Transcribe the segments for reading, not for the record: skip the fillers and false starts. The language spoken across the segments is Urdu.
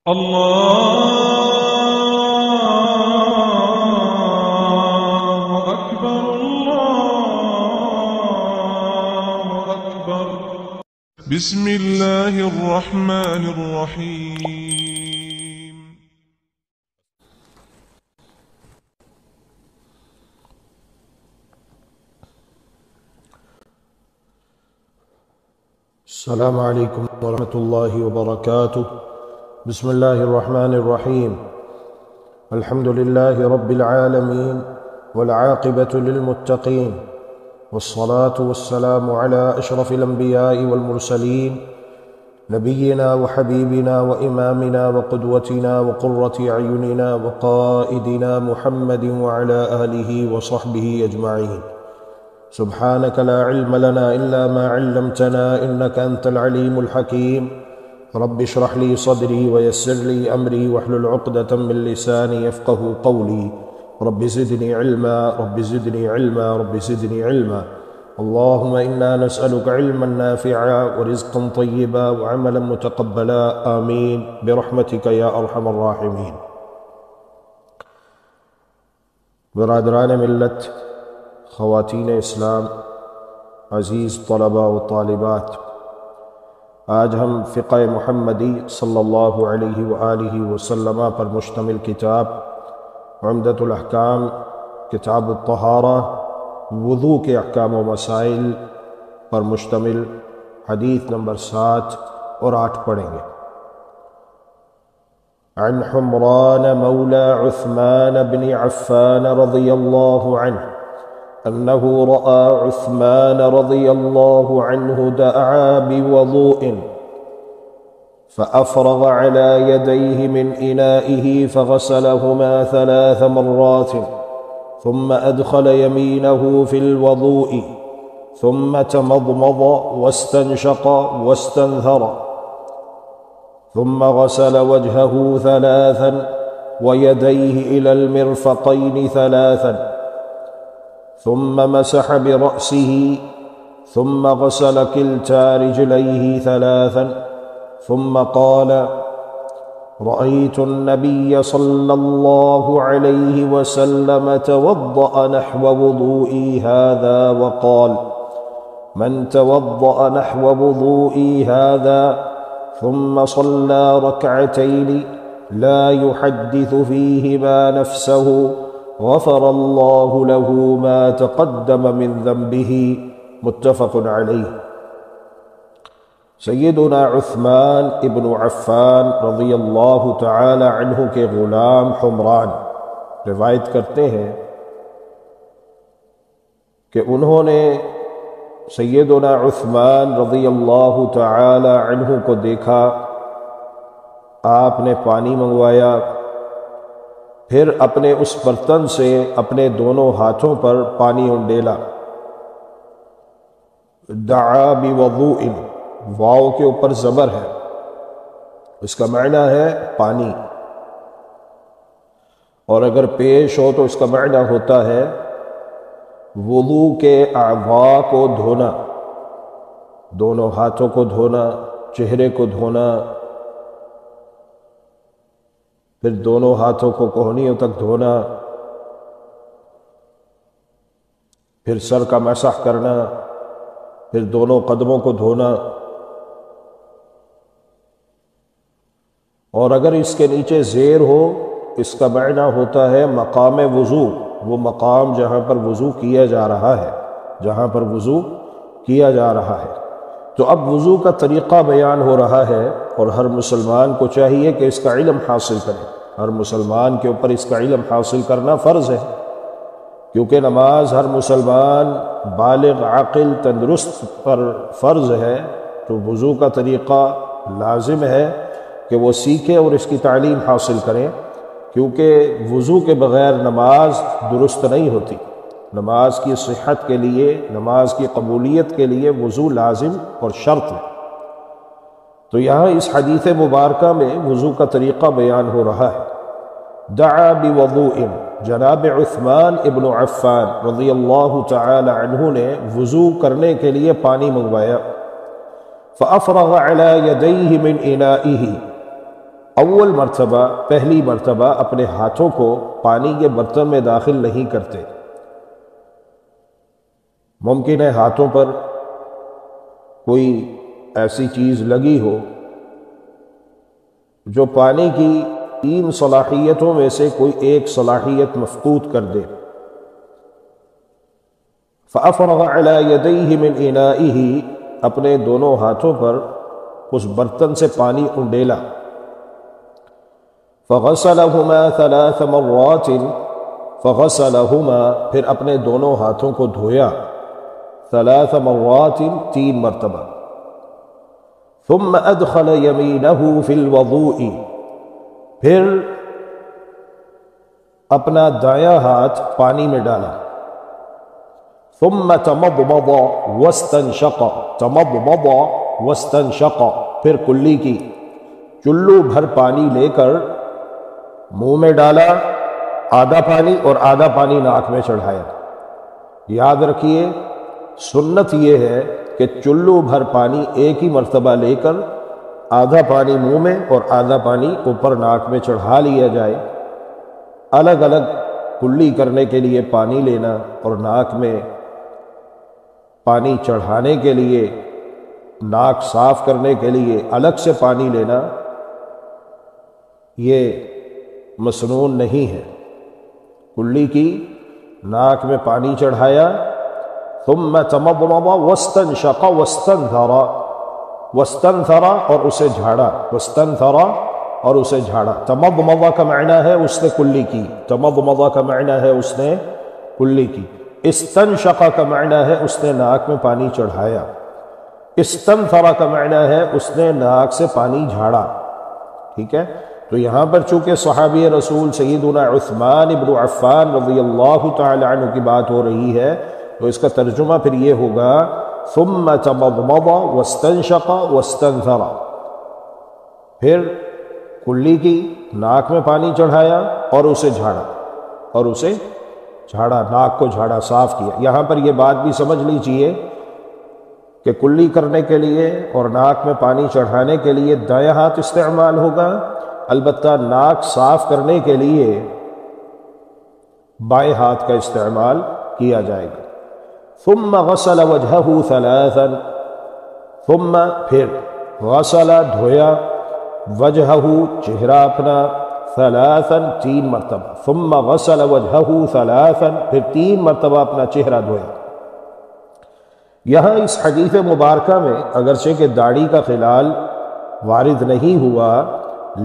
الله أكبر الله أكبر. بسم الله الرحمن الرحيم. السلام عليكم ورحمة الله وبركاته. بسم الله الرحمن الرحيم. الحمد لله رب العالمين والعاقبة للمتقين، والصلاة والسلام على أشرف الأنبياء والمرسلين، نبينا وحبيبنا وإمامنا وقدوتنا وقرة أعيننا وقائدنا محمد وعلى آله وصحبه أجمعين. سبحانك لا علم لنا إلا ما علمتنا إنك أنت العليم الحكيم. رب اشرح لي صدري ويسر لي أمري واحلل عقدة من لساني يفقه قولي. رب زدني علما رب زدني علما رب زدني علما. اللهم إنا نسألك علما نافعا ورزقا طيبا وعملا متقبلا، آمين برحمتك يا أرحم الراحمين. برادران ملت، خواتین اسلام، عزیز طلباء و طالبات، آج ہم فقہ محمدی صلی اللہ علیہ وآلہ وسلم پر مشتمل کتاب عمدۃ الاحکام، کتاب الطہارہ، وضو کے احکام و مسائل پر مشتمل حدیث نمبر 7 اور 8 پڑھیں گے۔ عن حمران مولى عثمان بن عفان رضی اللہ عنہ أنه رأى عثمان رضي الله عنه دعا بوضوء فأفرغ على يديه من إنائه فغسلهما 3 مرات، ثم أدخل يمينه في الوضوء، ثم تمضمض واستنشق واستنثر، ثم غسل وجهه 3 ويديه إلى المرفقين 3، ثم مسح برأسه، ثم غسل كلتا رجليه 3، ثم قال: رأيت النبي صلى الله عليه وسلم توضأ نحو وضوئي هذا وقال: من توضأ نحو وضوئي هذا ثم صلى ركعتين لا يحدث فيهما نفسه غفر الله له ما تقدم من ذنبه، متفق علیہ۔ سیدنا عثمان ابن عفان رضی اللہ تعالی عنہ کے غلام حمران روایت کرتے ہیں کہ انہوں نے سیدنا عثمان رضی اللہ تعالی عنہ کو دیکھا، آپ نے پانی منگوایا، پھر اپنے اس برتن سے اپنے دونوں ہاتھوں پر پانی انڈیلا۔ دعا بوضوء، واو کے اوپر زبر ہے، اس کا معنی ہے پانی، اور اگر پیش ہو تو اس کا معنی ہوتا ہے وضو کے اعضاء کو دھونا، دونوں ہاتھوں کو دھونا، چہرے کو دھونا، پھر دونوں ہاتھوں کو کوہنیوں تک دھونا، پھر سر کا مسح کرنا، پھر دونوں قدموں کو دھونا، اور اگر اس کے نیچے زیر ہو اس کا معنی ہوتا ہے مقام وضو، وہ مقام جہاں پر وضو کیا جا رہا ہے، جہاں پر وضو کیا جا رہا ہے۔ تو اب وضو کا طریقہ بیان ہو رہا ہے، اور ہر مسلمان کو چاہیے کہ اس کا علم حاصل کرے، ہر مسلمان کے اوپر اس کا علم حاصل کرنا فرض ہے، کیونکہ نماز ہر مسلمان بالغ عاقل تندرست پر فرض ہے، تو وضو کا طریقہ لازم ہے کہ وہ سیکھے اور اس کی تعلیم حاصل کریں، کیونکہ وضو کے بغیر نماز درست نہیں ہوتی۔ نماز کی صحت کے لیے، نماز کی قبولیت کے لیے وضو لازم اور شرط ہے۔ تو یہاں اس حدیث مبارکہ میں وضو کا طریقہ بیان ہو رہا ہے۔ دعا بوضوء، جناب عثمان ابن عفان رضی اللہ تعالی عنہ نے وضو کرنے کے لیے پانی منگوایا، فافرغ علی یدیہ من انائہ، اول مرتبہ پہلی مرتبہ اپنے ہاتھوں کو پانی کے برتن میں داخل نہیں کرتے۔ ممکن ہے ہاتھوں پر کوئی ایسی چیز لگی ہو جو پانی کی 3 صلاحیتوں میں سے کوئی ایک صلاحیت مفقود کر دے۔ فَأَفْرَغَ عَلَى يَدَيْهِ مِنْ إِنَائِهِ، اپنے دونوں ہاتھوں پر اس برتن سے پانی انڈیلا۔ فَغَسَلَهُمَا 3 مرات، فَغَسَلَهُمَا، پھر اپنے دونوں ہاتھوں کو دھویا 3 مرات، 3 مرتبہ۔ ثم ادخل يمينه في الوضوء، پھر اپنا دایاں ہاتھ پانی میں ڈالا۔ ثم تمضمض واستنشق، تمضمض واستنشق، پھر کلی کی، چلو بھر پانی لے کر منہ میں ڈالا، آدھا پانی اور آدھا پانی ناک میں چڑھایا۔ یاد رکھیے سنت یہ ہے کہ چلو بھر پانی ایک ہی مرتبہ لے کر آدھا پانی منہ میں اور آدھا پانی اوپر ناک میں چڑھا لیا جائے۔ الگ الگ کلی کرنے کے لیے پانی لینا اور ناک میں پانی چڑھانے کے لیے، ناک صاف کرنے کے لیے الگ سے پانی لینا، یہ مسنون نہیں ہے۔ کلی کی، ناک میں پانی چڑھایا، ثم تمضمض واستنشق واستنثر، واستنثر اور اسے جھاڑا، واستنثر اور اسے جھاڑا۔ تمضمض کا معنی ہے اس نے کلی کی، تمضمض کا معنی ہے اس نے کلی کی۔ استنشق کا معنی ہے اس نے ناک میں پانی چڑھایا۔ استنثر کا معنی ہے اس نے ناک سے پانی جھاڑا۔ ٹھیک ہے، تو یہاں پر چونکہ صحابی رسول سیدنا عثمان بن عفان رضی اللہ تعالی عنہ کی بات ہو رہی ہے، تو اس کا ترجمہ پھر یہ ہوگا ثم تمضمض واستنشق واستنثر، پھر کلی کی، ناک میں پانی چڑھایا اور اسے جھاڑا، اور اسے جھاڑا، ناک کو جھاڑا، صاف کیا۔ یہاں پر یہ بات بھی سمجھ لیجئے کہ کلی کرنے کے لیے اور ناک میں پانی چڑھانے کے لیے دایاں ہاتھ استعمال ہوگا، البتہ ناک صاف کرنے کے لیے بائیں ہاتھ کا استعمال کیا جائے گا۔ ثم غسل وجهه 3، ثم پھر غسل دھویا، وجهه چہرہ اپنا، 3 مرتبہ، ثم غسل وجهه 3، پھر 3 مرتبہ اپنا چہرہ دھویا۔ یہاں اس حدیث مبارکہ میں اگرچہ کہ داڑھی کا خلال وارد نہیں ہوا،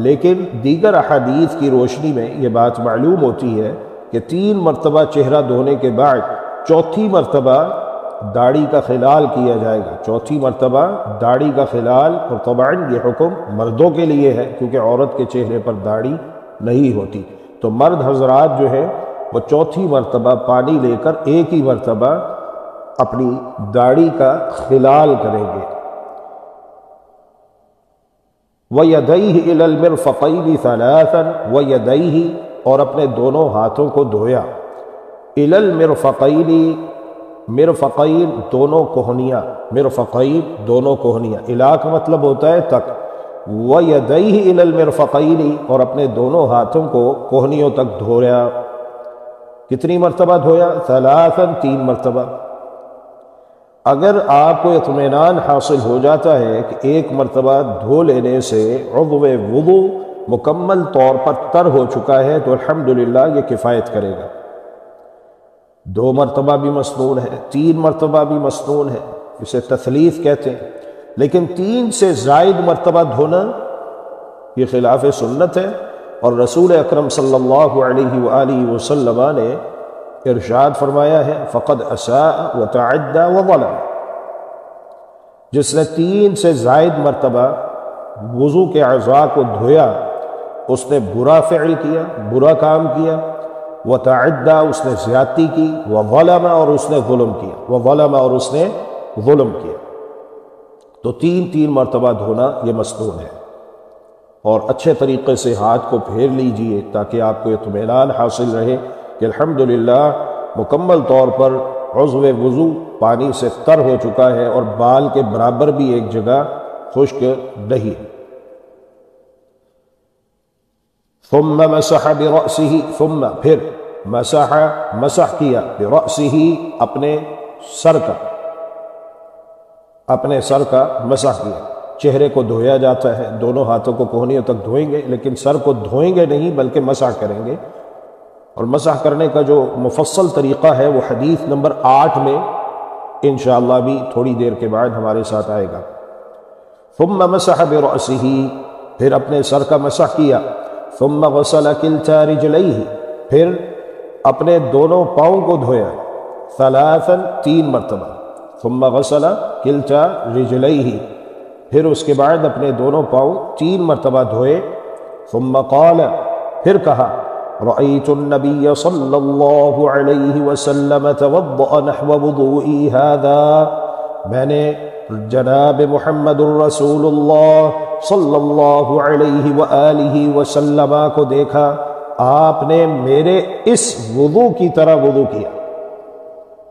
لیکن دیگر احادیث کی روشنی میں یہ بات معلوم ہوتی ہے کہ 3 مرتبہ چہرہ دھونے کے بعد چوتھی مرتبہ داڑھی کا خلال کیا جائے گا، چوتھی مرتبہ داڑھی کا خلال، اور طبعاً یہ حکم مردوں کے لیے ہے کیونکہ عورت کے چہرے پر داڑھی نہیں ہوتی، تو مرد حضرات جو ہیں وہ چوتھی مرتبہ پانی لے کر ایک ہی مرتبہ اپنی داڑھی کا خلال کریں گے۔ وَيَدَيْهِ إِلَى الْمِرْفَقَيْنِ 3، وَيَدَيْهِ اور اپنے دونوں ہاتھوں کو دھویا، إِلَى الْمِرْفَقَيْنِ، مرفقین دونوں کوہنیاں، مرفقین دونوں کوہنیاں، اِلیٰ کا مطلب ہوتا ہے تک، وَيَدَيْهِ إِلَى الْمِرْفَقَيْنِ اور اپنے دونوں ہاتھوں کو کوہنیوں تک دھویا۔ کتنی مرتبہ دھویا؟ 3 مرتبہ۔ اگر آپ کو اطمینان حاصل ہو جاتا ہے کہ ایک مرتبہ دھو لینے سے عضو وضو مکمل طور پر تر ہو چکا ہے تو الحمدللہ یہ کفایت کرے گا۔ 2 مرتبہ بھی مسنون ہے، 3 مرتبہ بھی مسنون ہے، اسے تثلیث کہتے ہیں، لیکن 3 سے زائد مرتبہ دھونا یہ خلاف سنت ہے، اور رسول اکرم صلی اللہ علیہ وآلہ وسلم نے ارشاد فرمایا ہے فقد اساء وتعدى وظلم، جس نے 3 سے زائد مرتبہ وضو کے اعضاء کو دھویا اس نے برا فعل کیا، برا کام کیا، وتعدى اس نے زیادتی کی، وظلم اور اس نے ظلم کیا، وظلم اور اس نے ظلم کیا۔ تو 3 مرتبہ دھونا یہ مسنون ہے، اور اچھے طریقے سے ہاتھ کو پھیر لیجئے تاکہ آپ کو اطمینان حاصل رہے کہ الحمدللہ مکمل طور پر عضو وضو پانی سے تر ہو چکا ہے اور بال کے برابر بھی ایک جگہ خشک نہیں ہے۔ ثم مسح برأسه ثم پھر مسح کیا برأسه اپنے سر کا مسح کیا. چہرے کو دھویا جاتا ہے، دونوں ہاتھوں کو کوہنیوں تک دھوئیں گے، لیکن سر کو دھوئیں گے نہیں بلکہ مسح کریں گے. اور مسح کرنے کا جو مفصل طریقہ ہے وہ حدیث نمبر 8 میں انشاءاللہ بھی تھوڑی دیر کے بعد ہمارے ساتھ آئے گا. ثم مسح برأسه پھر اپنے سر کا مسح کیا. ثم غسل كلتا رجليه پھر اپنے دونوں پاؤں کو دھویا. ثلاثا 3 مرتبہ. ثم غسل كلتا رجليه پھر اس کے بعد اپنے دونوں پاؤں 3 مرتبہ دھوئے. ثم قال پھر کہا رأيت النبي صلى الله عليه وسلم توضأ نحو وضوئي هذا میں نے جناب محمد الرسول اللہ صلی اللہ علیہ وآلہ وسلم کو دیکھا آپ نے میرے اس وضو کی طرح وضو کیا.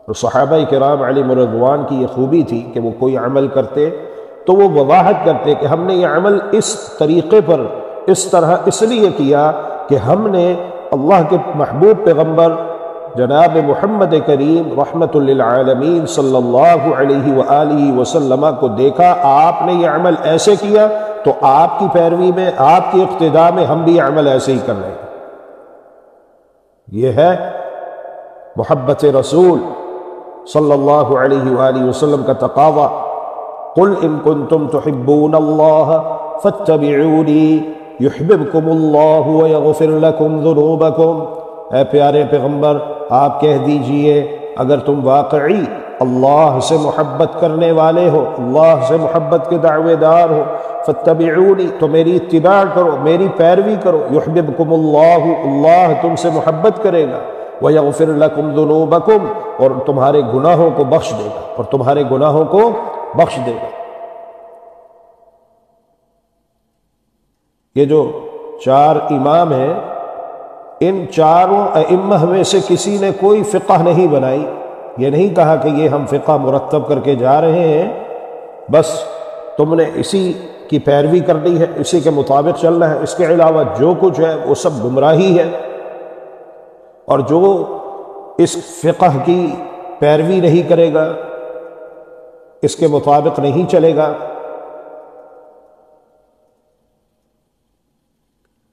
تو صحابہ کرام علیہم رضوان کی یہ خوبی تھی کہ وہ کوئی عمل کرتے تو وہ وضاحت کرتے کہ ہم نے یہ عمل اس طریقے پر اس طرح اس لیے کیا کہ ہم نے اللہ کے محبوب پیغمبر جناب محمد کریم رحمت للعالمین صلی اللہ علیہ وآلہ وسلم کو دیکھا آپ نے یہ عمل ایسے کیا تو آپ کی پیروی میں آپ کی اقتداء میں ہم بھی یہ عمل ایسے ہی کر رہے ہیں. یہ ہے محبت رسول صلی اللہ علیہ وآلہ وسلم کا تقاضا. قل ان کنتم تحبون اللہ فاتبعونی یحببکم اللہ ویغفر لکم ذنوبکم. اے پیارے پیغمبر آپ کہہ دیجئے اگر تم واقعی اللہ سے محبت کرنے والے ہو، اللہ سے محبت کے دعوے دار ہو، فاتبعونی تو میری اتباع کرو، میری پیروی کرو. یحببکم اللہ اللہ تم سے محبت کرے گا. ویغفر لکم ذنوبکم اور تمہارے گناہوں کو بخش دے گا، اور تمہارے گناہوں کو بخش دے گا. یہ جو 4 امام ہیں ان چاروں ائمہ میں سے کسی نے کوئی فقہ نہیں بنائی. یہ نہیں کہا کہ یہ ہم فقہ مرتب کر کے جا رہے ہیں، بس تم نے اسی کی پیروی کرنی ہے، اسی کے مطابق چلنا ہے، اس کے علاوہ جو کچھ ہے وہ سب گمراہی ہے. اور جو اس فقہ کی پیروی نہیں کرے گا، اس کے مطابق نہیں چلے گا،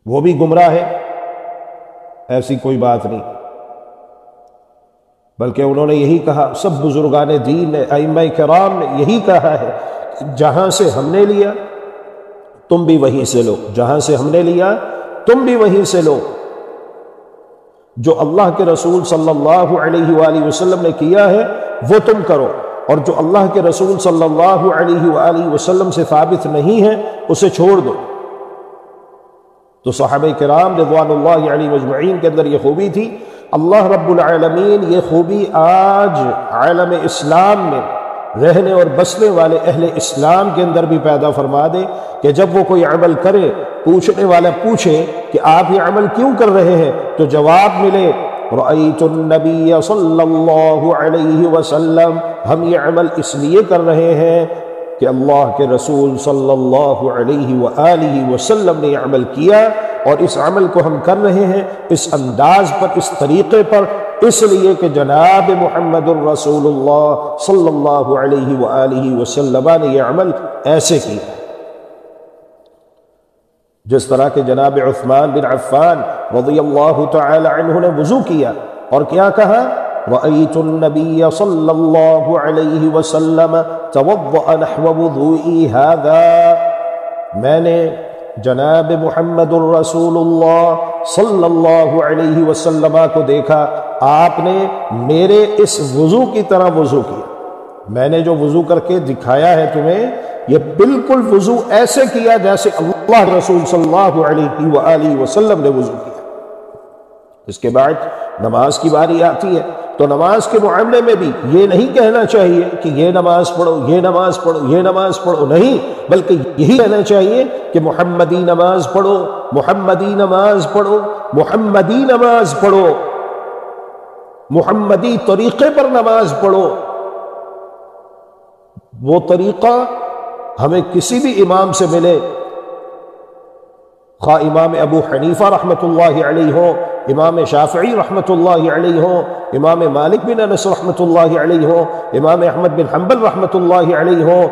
وہ بھی گمراہ ہے. ایسی کوئی بات نہیں، بلکہ انہوں نے یہی کہا، سب بزرگان دین نے، ائمہ کرام نے یہی کہا ہے کہ جہاں سے ہم نے لیا تم بھی وہیں سے لو، جہاں سے ہم نے لیا تم بھی وہیں سے لو. جو اللہ کے رسول صلی اللہ علیہ وآلہ وسلم نے کیا ہے وہ تم کرو، اور جو اللہ کے رسول صلی اللہ علیہ وآلہ وسلم سے ثابت نہیں ہے اسے چھوڑ دو. تو صحابہ کرام رضوان اللہ علیہ مجمعین کے اندر یہ خوبی تھی. اللہ رب العالمین یہ خوبی آج عالم اسلام میں رہنے اور بسنے والے اہل اسلام کے اندر بھی پیدا فرما دے کہ جب وہ کوئی عمل کرے، پوچھنے والا پوچھے کہ آپ یہ عمل کیوں کر رہے ہیں، تو جواب ملے رأیت النبی صلی اللہ علیہ وسلم، ہم یہ عمل اس لیے کر رہے ہیں کہ اللہ کے رسول صلی اللہ علیہ وآلہ وسلم نے یہ عمل کیا، اور اس عمل کو ہم کر رہے ہیں اس انداز پر، اس طریقے پر، اس لیے کہ جناب محمد الرسول اللہ صلی اللہ علیہ وآلہ وسلم نے یہ عمل ایسے کیا. جس طرح کہ جناب عثمان بن عفان رضی اللہ تعالی عنہ نے وضو کیا اور کیا کہا، رأیت النبی صلی اللہ علیہ وسلم توضأ نحو وضوئی ھذا، میں نے جناب محمد الرسول اللہ صلی اللہ علیہ وسلم کو دیکھا آپ نے میرے اس وضو کی طرح وضو کیا. میں نے جو وضو کر کے دکھایا ہے تمہیں، یہ بالکل وضو ایسے کیا جیسے اللہ رسول صلی اللہ علیہ وآلہ وسلم نے وضو کیا. اس کے بعد نماز کی باری آتی ہے تو نماز کے معاملے میں بھی یہ نہیں کہنا چاہیے کہ یہ نماز پڑھو، یہ نماز پڑھو، یہ نماز پڑھو، نہیں، بلکہ یہی کہنا چاہیے کہ محمدی نماز پڑھو، محمدی نماز پڑھو، محمدی نماز پڑھو، محمدی طریقے پر نماز پڑھو. وہ طریقہ ہمیں کسی بھی امام سے ملے خواہ امام ابو حنیفہ رحمۃ اللہ علیہ ہوں، امام شافعی رحمۃ اللہ علیہ ہوں، امام مالک بن انس رحمۃ اللہ علیہ ہوں، امام احمد بن حنبل رحمۃ اللہ علیہ ہوں،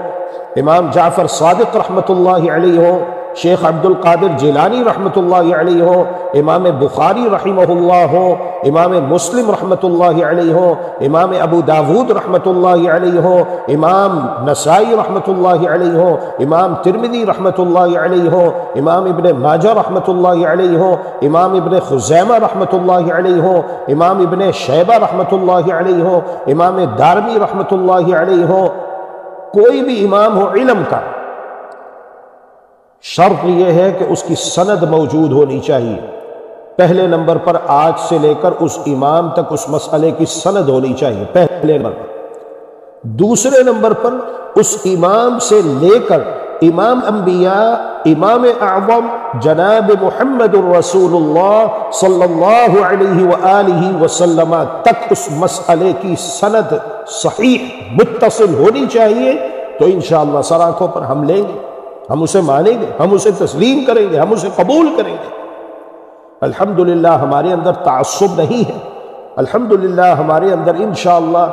امام جعفر صادق رحمۃ اللہ علیہ ہوں، شیخ عبد القادر جیلانی رحمۃ اللہ علیہ ہوں، امام بخاری رحمہ اللہ ہوں، امام مسلم رحمۃ اللہ علیہ ہوں، امام ابو داود رحمۃ اللہ علیہ ہوں، امام نسائی رحمۃ اللہ علیہ ہوں، امام ترمذی رحمۃ اللہ علیہ ہوں، امام ابن ماجہ رحمۃ اللہ علیہ ہوں، امام ابن خزیمہ رحمۃ اللہ علیہ ہوں، امام ابن شیبہ رحمۃ اللہ علیہ ہوں، امام دارمی رحمۃ اللہ علیہ ہوں، کوئی بھی امام ہو علم کا، شرط یہ ہے کہ اس کی سند موجود ہونی چاہیے۔ پہلے نمبر پر آج سے لے کر اس امام تک اس مسئلے کی سند ہونی چاہیے، پہلے نمبر پر۔ دوسرے نمبر پر اس امام سے لے کر امام انبیاء، امام اعظم جناب محمد الرسول اللہ صلی اللہ علیہ وآلہ وسلم تک اس مسئلے کی سند صحیح متصل ہونی چاہیے، تو انشاءاللہ سر آنکھوں پر ہم لیں گے، ہم اسے مانیں گے، ہم اسے تسلیم کریں گے، ہم اسے قبول کریں گے۔ الحمدللہ ہمارے اندر تعصب نہیں ہے، الحمدللہ ہمارے اندر انشاءاللہ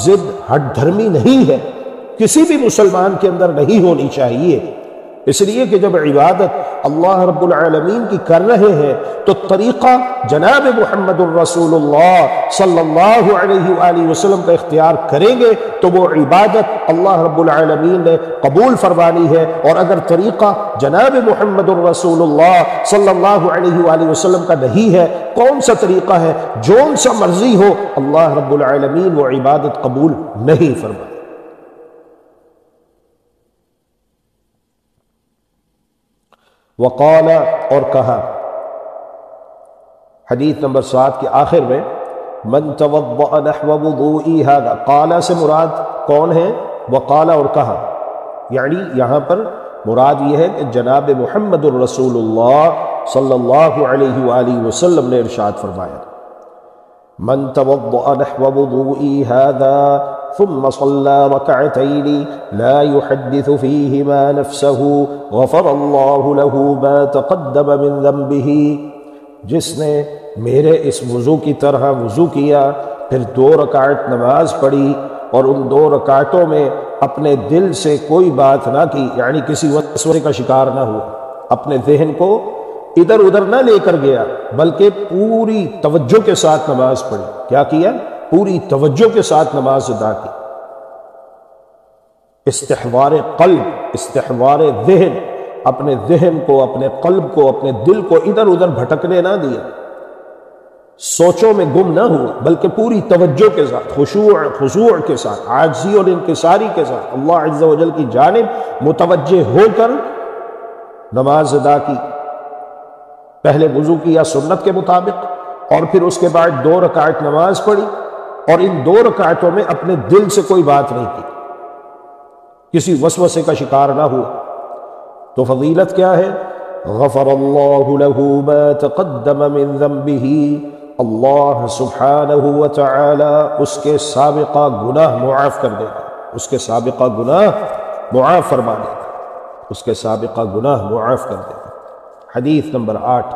ضد ہٹ دھرمی نہیں ہے، کسی بھی مسلمان کے اندر نہیں ہونی چاہیے۔ اس لیے کہ جب عبادت اللہ رب العالمین کی کر رہے ہیں تو طریقہ جناب محمد الرسول اللہ صلی اللہ علیہ وآلہ وسلم کا اختیار کریں گے تو وہ عبادت اللہ رب العالمین نے قبول فرمانی ہے، اور اگر طریقہ جناب محمد الرسول اللہ صلی اللہ علیہ وآلہ وسلم کا نہیں ہے، کون سا طریقہ ہے، جون سا مرضی ہو، اللہ رب العالمین وہ عبادت قبول نہیں فرمائے۔ وقال، اور کہا، حدیث نمبر 7 کے آخر میں، من توضأ نحو وضوئی ھذا، قال سے مراد کون ہے؟ وقال، اور کہا، یعنی یہاں پر مراد یہ ہے کہ جناب محمد الرسول اللہ صلی اللہ علیہ وآلہ وسلم نے ارشاد فرمایا، من توضأ نحو وضوئی ھذا ثم صلى ركعتين لا يحدث فيهما نفسه غفر الله له ما تقدم من ذنبه، جس نے میرے اس وضو کی طرح وضو کیا، پھر 2 رکعت نماز پڑھی اور ان 2 رکعتوں میں اپنے دل سے کوئی بات نہ کی، یعنی کسی وسوسے کا شکار نہ ہوا، اپنے ذہن کو ادھر ادھر نہ لے کر گیا، بلکہ پوری توجہ کے ساتھ نماز پڑھی۔ کیا کیا؟ پوری توجہ کے ساتھ نماز ادا کی، استحضار قلب، استحضار ذہن، اپنے ذہن کو، اپنے قلب کو، اپنے دل کو ادھر ادھر بھٹکنے نہ دیا، سوچوں میں گم نہ ہوا، بلکہ پوری توجہ کے ساتھ، خشوع کے ساتھ، عاجزی اور انکساری کے ساتھ اللہ عز و جل کی جانب متوجہ ہو کر نماز ادا کی۔ پہلے وضو کیا سنت کے مطابق، اور پھر اس کے بعد 2 رکعت نماز پڑھی، اور ان 2 رکعتوں میں اپنے دل سے کوئی بات نہیں کی، کسی وسوسے کا شکار نہ ہوا، تو فضیلت کیا ہے؟ غفر اللہ له ما تقدم من ذنبه، اللہ سبحانہ وتعالی اس کے سابقہ گناہ معاف کر دے گا، اس کے سابقہ گناہ معاف فرما دے گا، اس کے سابقہ گناہ معاف کر دے گا۔ حدیث نمبر 8،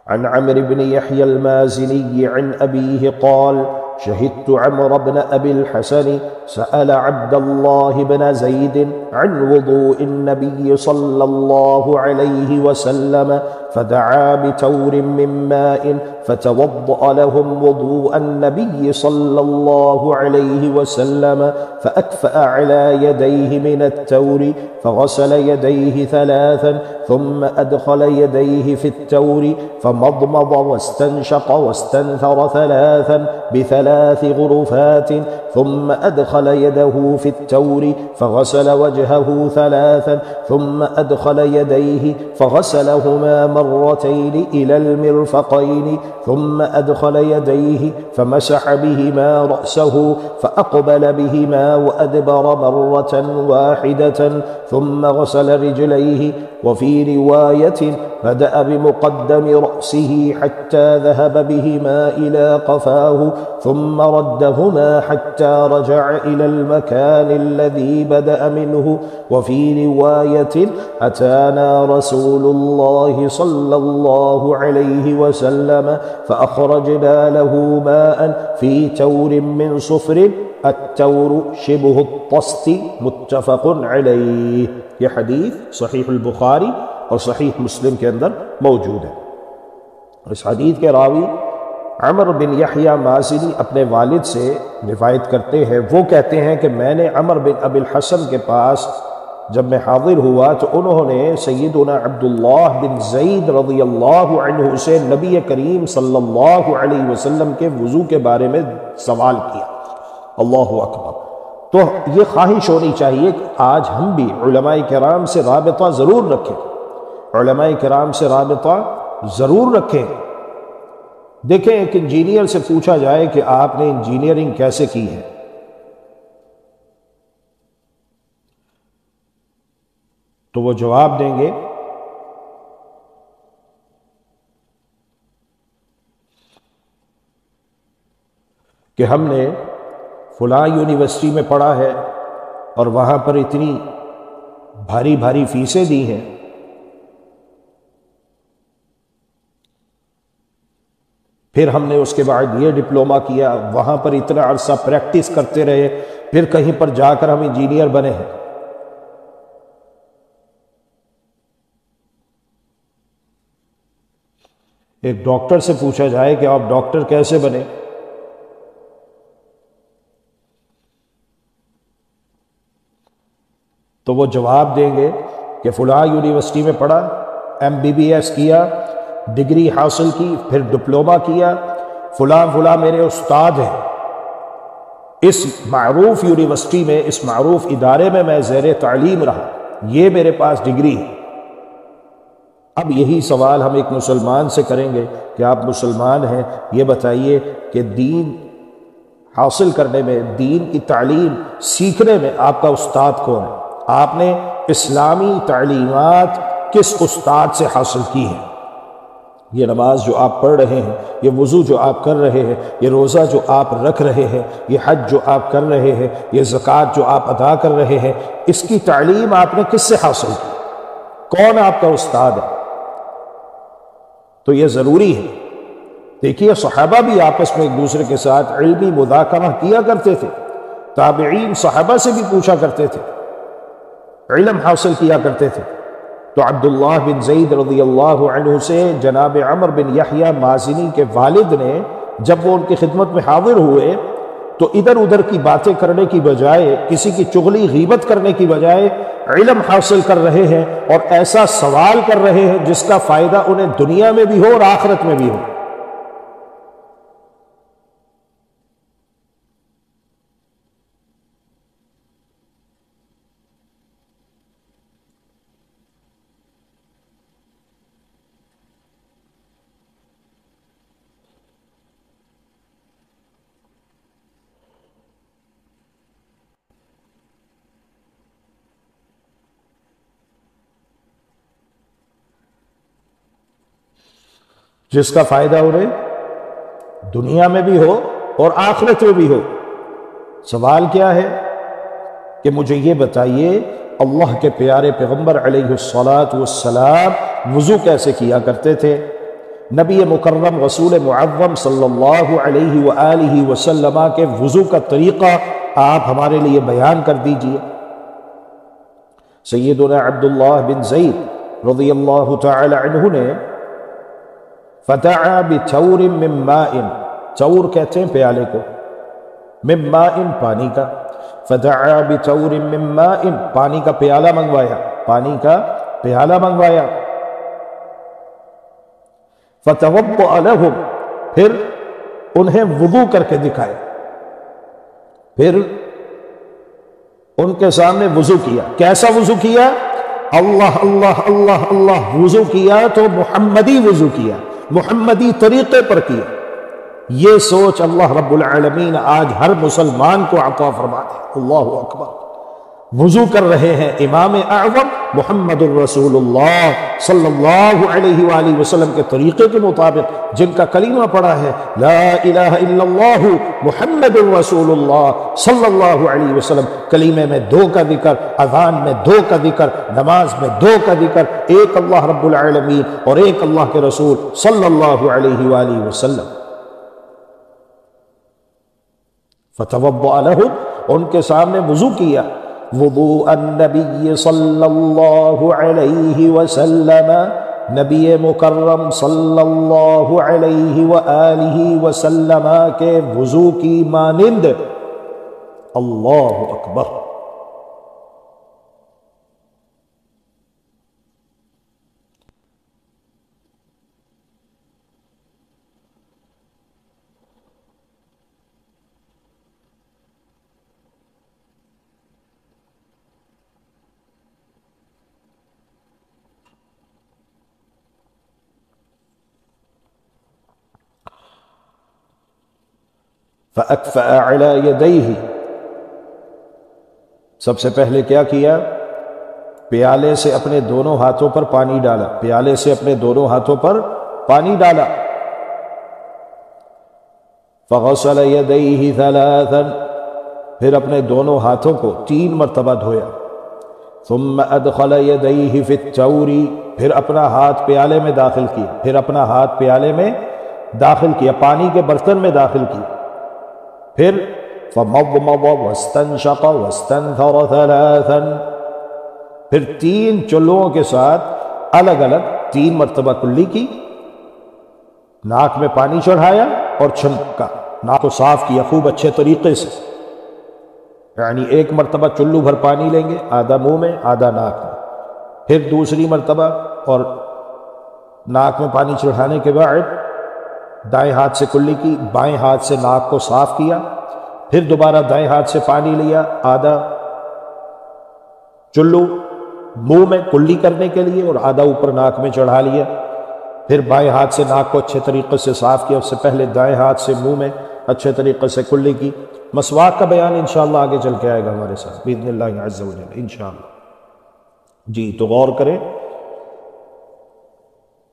عن عمرو بن يحيى المازني عن أبيه قال شهدت عمرو بن أبي الحسن سأل عبد الله بن زيد عن وضوء النبي صلى الله عليه وسلم فدعا بتور من ماء فتوضأ لهم وضوء النبي صلى الله عليه وسلم فأكفأ على يديه من التور فغسل يديه 3 ثم أدخل يديه في التور فمضمض واستنشق واستنثر 3 ب3 غرفات ثم أدخل يده في التور فغسل وجهه 3 ثم أدخل يديه فغسلهما مرتين إلى المرفقين ثم أدخل يديه فمسح بهما رأسه فأقبل بهما وأدبر مرة واحدة ثم غسل رجليه وفي رواية بدأ بمقدم رأسه حتى ذهب بهما إلى قفاه ثم ردهما حتى رجع إلى المكان الذي بدأ منه. وفي رواية أتانا رسول الله صلى الله عليه وسلم فأخرجنا له ماء في تور من صفر التور شبه الطست متفق علیہ. یہ حدیث صحیح البخاری اور صحیح مسلم کے اندر موجود ہے. اس حدیث کے راوی عمر بن یحییٰ مازنی اپنے والد سے روایت کرتے ہیں. وہ کہتے ہیں کہ میں نے عمر بن ابی الحسن کے پاس جب میں حاضر ہوا تو انہوں نے سیدنا عبداللہ بن زید رضی اللہ عنہ سے نبی کریم صلی اللہ علیہ وسلم کے وضو کے بارے میں سوال کیا. اللہ اکبر. تو یہ خواہش ہونی چاہیے کہ آج ہم بھی علماء کرام سے رابطہ ضرور رکھیں. علماء کرام سے رابطہ ضرور رکھیں. دیکھیں ایک انجینئر سے پوچھا جائے کہ آپ نے انجینئرنگ کیسے کی ہے، تو وہ جواب دیں گے کہ ہم نے فلاں یونیورسٹی میں پڑھا ہے اور وہاں پر اتنی بھاری بھاری فیسیں دی ہیں، پھر ہم نے اس کے بعد یہ ڈپلومہ کیا، وہاں پر اتنا عرصہ پریکٹس کرتے رہے، پھر کہیں پر جا کر ہم انجینئر بنے ہیں. ایک ڈاکٹر سے پوچھا جائے کہ آپ ڈاکٹر کیسے بنے، تو وہ جواب دیں گے کہ فلاں یونیورسٹی میں پڑھا، MBBS کیا، ڈگری حاصل کی، پھر ڈپلومہ کیا، فلاں میرے استاد ہیں، اس معروف یونیورسٹی میں، اس معروف ادارے میں میں زیر تعلیم رہا، یہ میرے پاس ڈگری ہے. اب یہی سوال ہم ایک مسلمان سے کریں گے کہ آپ مسلمان ہیں، یہ بتائیے کہ دین حاصل کرنے میں، دین کی تعلیم سیکھنے میں آپ کا استاد کون ہے؟ آپ نے اسلامی تعلیمات کس استاد سے حاصل کی ہیں؟ یہ نماز جو آپ پڑھ رہے ہیں، یہ وضو جو آپ کر رہے ہیں، یہ روزہ جو آپ رکھ رہے ہیں، یہ حج جو آپ کر رہے ہیں، یہ زکوٰۃ جو آپ ادا کر رہے ہیں، اس کی تعلیم آپ نے کس سے حاصل کی؟ کون آپ کا استاد ہے؟ تو یہ ضروری ہے. دیکھیے صحابہ بھی آپس میں ایک دوسرے کے ساتھ علمی مذاکرہ کیا کرتے تھے، تابعین صحابہ سے بھی پوچھا کرتے تھے، علم حاصل کیا کرتے تھے. تو عبداللہ بن زید رضی اللہ عنہ سے جناب عمر بن یحییٰ مازنی کے والد نے جب وہ ان کی خدمت میں حاضر ہوئے تو ادھر ادھر کی باتیں کرنے کی بجائے، کسی کی چغلی غیبت کرنے کی بجائے علم حاصل کر رہے ہیں اور ایسا سوال کر رہے ہیں جس کا فائدہ انہیں دنیا میں بھی ہو اور آخرت میں بھی ہو. جس کا فائدہ انہیں دنیا میں بھی ہو اور آخرت میں بھی ہو. سوال کیا ہے کہ مجھے یہ بتائیے اللہ کے پیارے پیغمبر علیہ السلام وضو کیسے کیا کرتے تھے؟ نبی مکرم رسول معظم صلی اللہ علیہ وآلہ وسلم کے وضو کا طریقہ آپ ہمارے لیے بیان کر دیجئے. سیدنا عبداللہ بن زید رضی اللہ تعالی عنہ نے فدعا بتور من ماء، تور کہتے ہیں پیالے کو، من ماء پانی کا، فدعا بتور من ماء پانی کا پیالہ منگوایا، پانی کا پیالہ منگوایا. فتوضأ لهم پھر انہیں وضو کر کے دکھائے، پھر ان کے سامنے وضو کیا. کیسا وضو کیا؟ اللہ اللہ اللہ اللہ وضو کیا تو محمدی وضو کیا، محمدی طریقے پر کیا. یہ سوچ اللہ رب العالمین آج ہر مسلمان کو عطا فرما دے. اللہ اکبر. وضو کر رہے ہیں امام اعظم محمد الرسول اللہ صلی اللہ علیہ وآلہ وسلم کے طریقے کے مطابق، جن کا کلمہ پڑھا ہے لا الہ الا اللہ محمد الرسول اللہ صلی اللہ علیہ وسلم، کلمے میں 2 کا ذکر، اذان میں 2 کا ذکر، نماز میں 2 کا ذکر، ایک اللہ رب العالمین اور ایک اللہ کے رسول صلی اللہ علیہ وآلہ وسلم۔ فتوضأ لهم، ان کے سامنے وضو کیا، وضوء النبی صلی اللہ علیہ وسلم، نبی مکرم صلی اللہ علیہ وآلہ وسلم کے وضو کی مانند۔ اللہ اکبر۔ فأكفأ على يديه، سب سے پہلے کیا کیا؟ پیالے سے اپنے دونوں ہاتھوں پر پانی ڈالا، پیالے سے اپنے دونوں ہاتھوں پر پانی ڈالا۔ فغسل يديه ثلاثا، پھر اپنے دونوں ہاتھوں کو 3 مرتبہ دھویا۔ ثم ادخل يديه في التور، پھر اپنا ہاتھ پیالے میں داخل کیا، پھر اپنا ہاتھ پیالے میں داخل کیا، پانی کے برتن میں داخل کیا۔ پھر فمضمض واستنشق واستنثر ثلاثا، پھر 3 چلوؤں کے ساتھ الگ الگ 3 مرتبہ کلی کی، ناک میں پانی چڑھایا اور چھنکا، ناک کو صاف کیا خوب اچھے طریقے سے، یعنی 1 مرتبہ چلو بھر پانی لیں گے، آدھا منہ میں آدھا ناک میں، پھر دوسری مرتبہ اور ناک میں پانی چڑھانے کے بعد دائیں ہاتھ سے کلی کی، بائیں ہاتھ سے ناک کو صاف کیا، پھر دوبارہ دائیں ہاتھ سے پانی لیا، آدھا چلو منہ میں کلی کرنے کے لیے اور آدھا اوپر ناک میں چڑھا لیا، پھر بائیں ہاتھ سے ناک کو اچھے طریقے سے صاف کیا، اس سے پہلے دائیں ہاتھ سے منہ میں اچھے طریقے سے کلی کی۔ مسواک کا بیان انشاءاللہ آگے چل کے آئے گا ہمارے ساتھ باذن اللہ عز و جل انشاءاللہ۔ جی تو غور کریں،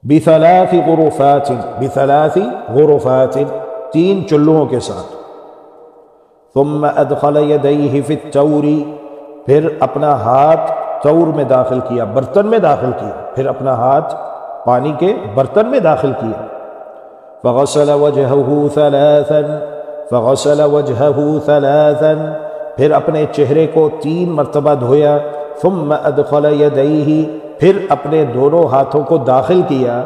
بثلاث غرفات، بثلاث غرفات، 3 چلوؤں کے ساتھ۔ ثم ادخل يديه في التور، پھر اپنا ہاتھ تور میں داخل کیا، برتن میں داخل کیا، پھر اپنا ہاتھ پانی کے برتن میں داخل کیا۔ فغسل وجهه ثلاثا، فغسل وجهه ثلاثا، پھر اپنے چہرے کو 3 مرتبہ دھویا۔ ثم ادخل يديه، پھر اپنے دونوں ہاتھوں کو داخل کیا۔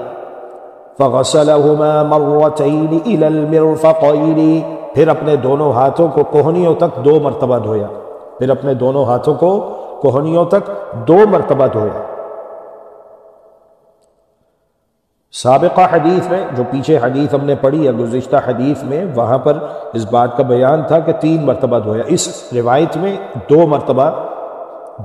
فغسلهما مرتين الى المرفقين، پھر اپنے دونوں ہاتھوں کو کوہنیوں تک 2 مرتبہ دھویا، پھر اپنے دونوں ہاتھوں کو کوہنیوں تک 2 مرتبہ دھویا۔ سابقہ حدیث میں، جو پیچھے حدیث ہم نے پڑھی ہے گزشتہ حدیث میں، وہاں پر اس بات کا بیان تھا کہ 3 مرتبہ دھویا، اس روایت میں 2 مرتبہ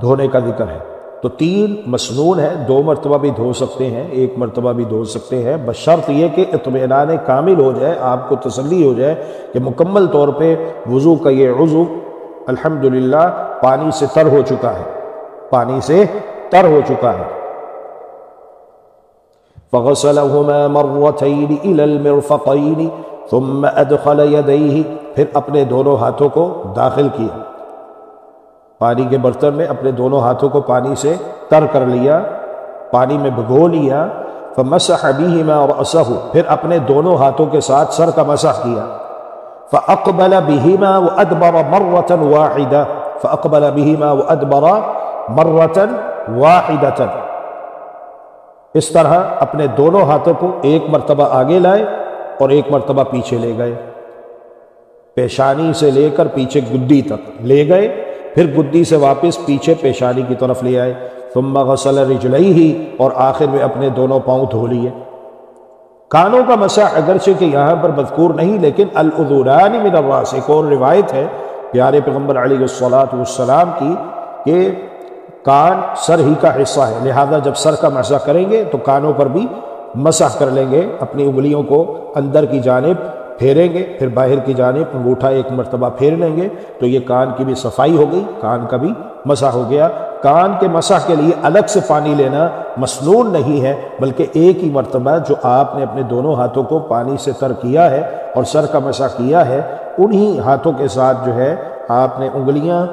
دھونے کا ذکر ہے، تو 3 مسنون ہے، 2 مرتبہ بھی دھو سکتے ہیں، 1 مرتبہ بھی دھو سکتے ہیں، بشرط یہ کہ اطمینان کامل ہو جائے، آپ کو تسلی ہو جائے کہ مکمل طور پہ وضو کا یہ عضو الحمدللہ پانی سے تر ہو چکا ہے، پانی سے تر ہو چکا ہے۔ فغسلهما مرتين الى المرفقين ثم ادخل يديه، پھر اپنے دونوں ہاتھوں کو داخل کیا پانی کے برتن میں، اپنے دونوں ہاتھوں کو پانی سے تر کر لیا، پانی میں بھگو لیا۔ فمسح بهما رأسه، پھر اپنے دونوں ہاتھوں کے ساتھ سر کا مسح کیا۔ فأقبل بهما وأدبر مرة واحدة، فأقبل بهما وأدبر مرة واحدة، اس طرح اپنے دونوں ہاتھوں کو 1 مرتبہ آگے لائے اور 1 مرتبہ پیچھے لے گئے، پیشانی سے لے کر پیچھے گدی تک لے گئے، پھر گدی سے واپس پیچھے پیشانی کی طرف لے آئے۔ ثم غسل رجليه، اور آخر میں اپنے دونوں پاؤں دھو لیے۔ کانوں کا مسح اگرچہ کہ یہاں پر مذکور نہیں، لیکن الاذنان من الراس، ایک اور روایت ہے پیارے پیغمبر علیہ الصلوۃ والسلام کی کہ کان سر ہی کا حصہ ہے، لہذا جب سر کا مسح کریں گے تو کانوں پر بھی مسح کر لیں گے، اپنی انگلیوں کو اندر کی جانب پھیریں گے، پھر باہر کی جانب انگوٹھا 1 مرتبہ پھیر لیں گے، تو یہ کان کی بھی صفائی ہو گئی، کان کا بھی مسح ہو گیا۔ کان کے مسح کے لیے الگ سے پانی لینا مسنون نہیں ہے، بلکہ ایک ہی مرتبہ جو آپ نے اپنے دونوں ہاتھوں کو پانی سے تر کیا ہے اور سر کا مسح کیا ہے، انہی ہاتھوں کے ساتھ جو ہے آپ نے انگلیاں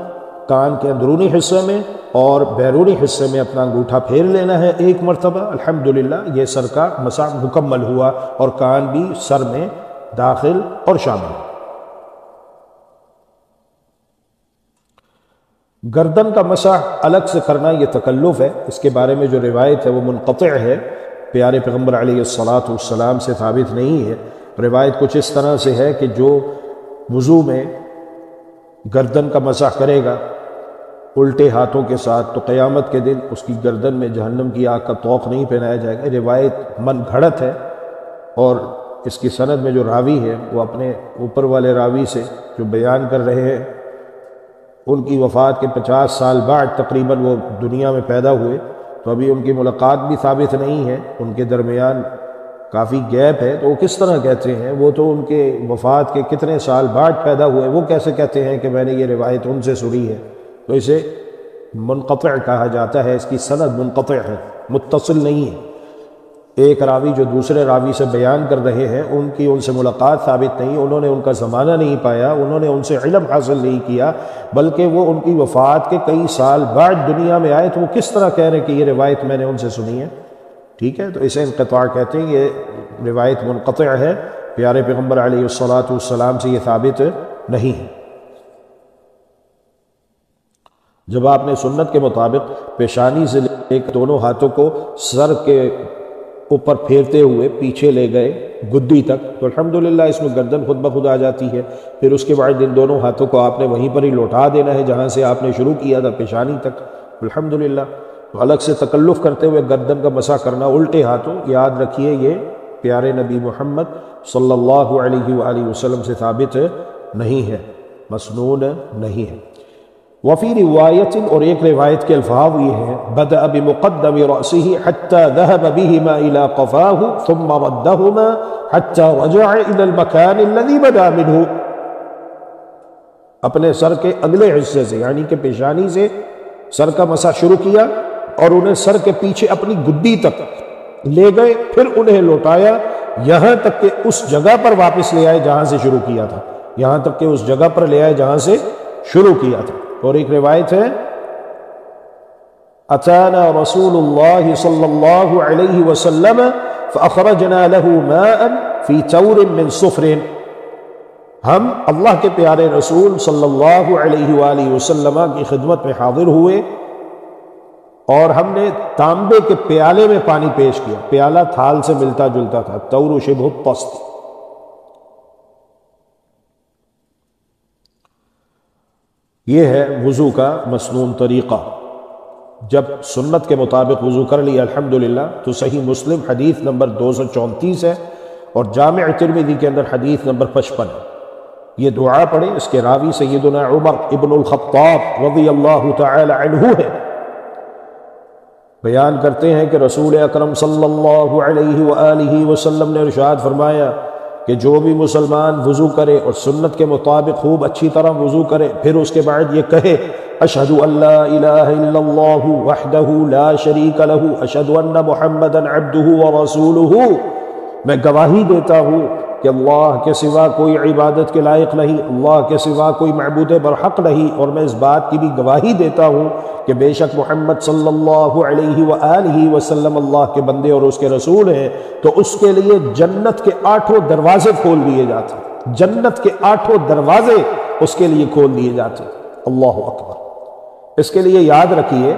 کان کے اندرونی حصے میں اور بیرونی حصے میں اپنا انگوٹھا پھیر لینا ہے ایک مرتبہ۔ الحمدللہ یہ سر کا مسح مکمل ہوا اور کان بھی سر میں داخل اور شامل۔ گردن کا مسح الگ سے کرنا یہ تکلف ہے، اس کے بارے میں جو روایت ہے وہ منقطع ہے، پیارے پیغمبر علیہ الصلاۃ والسلام سے ثابت نہیں ہے۔ روایت کچھ اس طرح سے ہے کہ جو وضو میں گردن کا مسح کرے گا الٹے ہاتھوں کے ساتھ تو قیامت کے دن اس کی گردن میں جہنم کی آگ کا طوق نہیں پہنایا جائے گا۔ روایت من گھڑت ہے، اور اس کی سند میں جو راوی ہے وہ اپنے اوپر والے راوی سے جو بیان کر رہے ہیں، ان کی وفات کے 50 سال بعد تقریباً وہ دنیا میں پیدا ہوئے، تو ابھی ان کی ملاقات بھی ثابت نہیں ہے، ان کے درمیان کافی گیپ ہے، تو وہ کس طرح کہتے ہیں؟ وہ تو ان کے وفات کے کتنے سال بعد پیدا ہوئے، وہ کیسے کہتے ہیں کہ میں نے یہ روایت ان سے سنی ہے؟ تو اسے منقطع کہا جاتا ہے، اس کی سند منقطع ہے، متصل نہیں ہے۔ ایک راوی جو دوسرے راوی سے بیان کر رہے ہیں، ان کی ان سے ملاقات ثابت نہیں، انہوں نے ان کا زمانہ نہیں پایا، انہوں نے ان سے علم حاصل نہیں کیا، بلکہ وہ ان کی وفات کے کئی سال بعد دنیا میں آئے، تو وہ کس طرح کہہ رہے ہیں کہ یہ روایت میں نے ان سے سنی ہے؟ ٹھیک ہے، تو اسے انقطاع کہتے ہیں، یہ روایت منقطع ہے، پیارے پیغمبر علیہ الصلاۃ والسلام سے یہ ثابت نہیں ہے۔ جب آپ نے سنت کے مطابق پیشانی سے لے کر دونوں ہاتھوں کو سر کے اوپر پھیرتے ہوئے پیچھے لے گئے گدی تک، تو الحمدللہ اس میں گردن خود بخود آ جاتی ہے۔ پھر اس کے بعد ان دونوں ہاتھوں کو آپ نے وہیں پر ہی لوٹا دینا ہے جہاں سے آپ نے شروع کیا تھا، پیشانی تک، الحمدللہ۔ تو الگ سے تکلف کرتے ہوئے گردن کا مسح کرنا الٹے ہاتھوں، یاد رکھیے یہ پیارے نبی محمد صلی اللہ علیہ وآلہ وسلم سے ثابت نہیں ہے، مسنون نہیں ہے۔ وفی روایت، اور ایک روایت کے الفاظ یہ ہیں، بدأ بمقدم رأسه حتى ذهب بهما إلى قفاه ثم ردهما حتى رجع إلى المكان الذي بدأ منه، اپنے سر کے اگلے حصے سے یعنی کہ پیشانی سے سر کا مسح شروع کیا اور انہیں سر کے پیچھے اپنی گدی تک لے گئے، پھر انہیں لوٹایا یہاں تک کہ اس جگہ پر واپس لے آئے جہاں سے شروع کیا تھا، یہاں تک کہ اس جگہ پر لے آئے جہاں سے شروع کیا تھا۔ اور ایک روایت ہے، اتانا رسول اللہ صلی اللہ علیہ وسلم فاخرجنا له ماء في تور من صفر، ہم اللہ کے پیارے رسول صلی اللہ علیہ وآلہ وسلم کی خدمت میں حاضر ہوئے اور ہم نے تانبے کے پیالے میں پانی پیش کیا، پیالہ تھال سے ملتا جلتا تھا، تور شبہ الطست۔ یہ ہے وضو کا مسنون طریقہ۔ جب سنت کے مطابق وضو کر لیا الحمدللہ، تو صحیح مسلم حدیث نمبر 234 ہے اور جامع ترمذی کے اندر حدیث نمبر 55 ہے۔ یہ دعا پڑھیں، اس کے راوی سیدنا عمر ابن الخطاب رضی اللہ تعالی عنہ ہے، بیان کرتے ہیں کہ رسول اکرم صلی اللہ علیہ وآلہ وسلم نے ارشاد فرمایا کہ جو بھی مسلمان وضو کرے اور سنت کے مطابق خوب اچھی طرح وضو کرے، پھر اس کے بعد یہ کہے اشہد ان لا الہ الا اللہ وحدہ لا شریک لہ اشہد ان محمدا عبدہ ورسولہ، میں گواہی دیتا ہوں کہ اللہ کے سوا کوئی عبادت کے لائق نہیں، اللہ کے سوا کوئی معبود برحق نہیں، اور میں اس بات کی بھی گواہی دیتا ہوں کہ بے شک محمد صلی اللہ علیہ وآلہ وسلم اللہ کے بندے اور اس کے رسول ہیں، تو اس کے لیے جنت کے 8 دروازے کھول دیے جاتے ہیں، جنت کے 8 دروازے اس کے لیے کھول دیے جاتے ہیں۔ اللہ اکبر۔ اس کے لیے یاد رکھیے،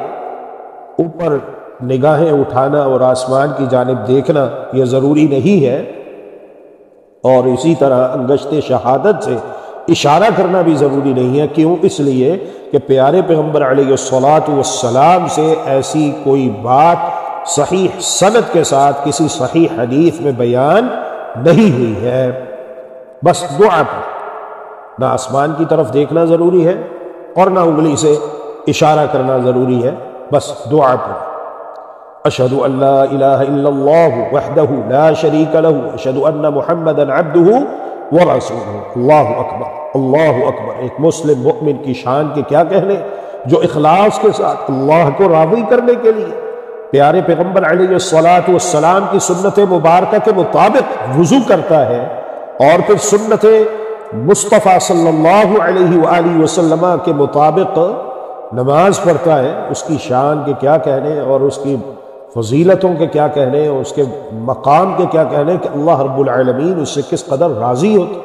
اوپر نگاہیں اٹھانا اور آسمان کی جانب دیکھنا یہ ضروری نہیں ہے، اور اسی طرح انگشت شہادت سے اشارہ کرنا بھی ضروری نہیں ہے۔ کیوں؟ اس لیے کہ پیارے پیغمبر علیہ الصلاۃ والسلام سے ایسی کوئی بات صحیح سند کے ساتھ کسی صحیح حدیث میں بیان نہیں ہوئی ہے۔ بس دعا پر نہ آسمان کی طرف دیکھنا ضروری ہے اور نہ انگلی سے اشارہ کرنا ضروری ہے، بس دعا پر اشہد ان لا الہ الا اللہ وحدہ لا شریک لہ اشہد ان محمدا عبدہ ورسولہ۔ اللہ اکبر، اللہ اکبر۔ ایک مسلم مؤمن کی شان کے کیا کہنے، جو اخلاص کے ساتھ اللہ کو راضی کرنے کے لیے پیارے پیغمبر علیہ الصلاۃ والسلام کی سنت مبارکہ کے مطابق وضو کرتا ہے اور پھر سنت مصطفیٰ صلی اللہ علیہ وآلہ وسلم کے مطابق نماز پڑھتا ہے، اس کی شان کے کیا کہنے اور اس کی فضیلتوں کے کیا کہنے اور اس کے مقام کے کیا کہنے کہ اللہ رب العالمین اس سے کس قدر راضی ہوتا،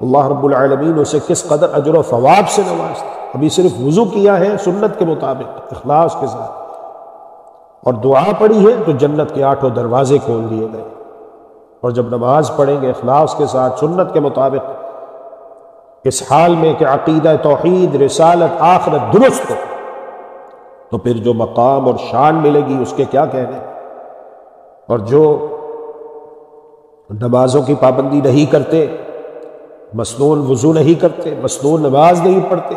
اللہ رب العالمین اسے کس قدر اجر و ثواب سے نوازتا۔ ابھی صرف وضو کیا ہے سنت کے مطابق اخلاص کے ساتھ اور دعا پڑھی ہے تو جنت کے 8 دروازے کھول دیے گئے، اور جب نماز پڑھیں گے اخلاص کے ساتھ سنت کے مطابق اس حال میں کہ عقیدہ توحید رسالت آخرت درست ہو، تو پھر جو مقام اور شان ملے گی اس کے کیا کہنے۔ اور جو نمازوں کی پابندی نہیں کرتے، مسنون وضو نہیں کرتے، مسنون نماز نہیں پڑھتے،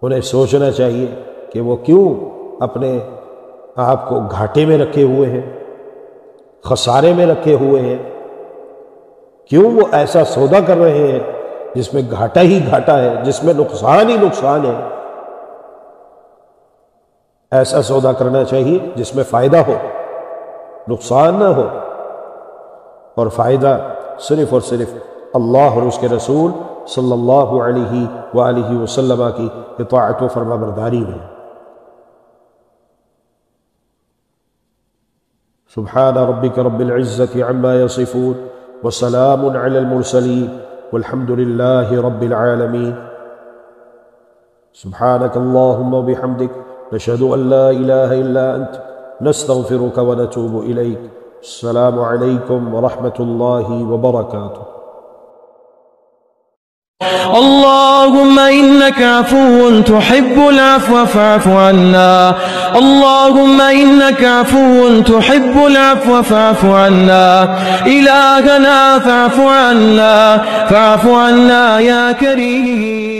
انہیں سوچنا چاہیے کہ وہ کیوں اپنے آپ کو گھاٹے میں رکھے ہوئے ہیں، خسارے میں رکھے ہوئے ہیں، کیوں وہ ایسا سودا کر رہے ہیں جس میں گھاٹا ہی گھاٹا ہے، جس میں نقصان ہی نقصان ہے۔ ایسا سودا کرنا چاہیے جس میں فائدہ ہو، نقصان نہ ہو، اور فائدہ صرف اور صرف اللہ اور اس کے رسول صلی اللہ علیہ وآلہ وسلم کی اطاعت و فرما برداری میں۔ سبحان ربک رب العزت عما یصفون وسلام علی المرسلین والحمد للہ رب العالمین۔ سبحانک اللہم وبحمدک نشہد ان لا الہ الا انت نستغفرک ونتوب الیک۔ السلام علیکم ورحمۃ اللہ وبرکاتہ۔ اللهم إنك عفو تحب العفو فاعف عنا، اللهم إنك عفو تحب العفو فاعف عنا، إلهنا فاعف عنا يا كريم۔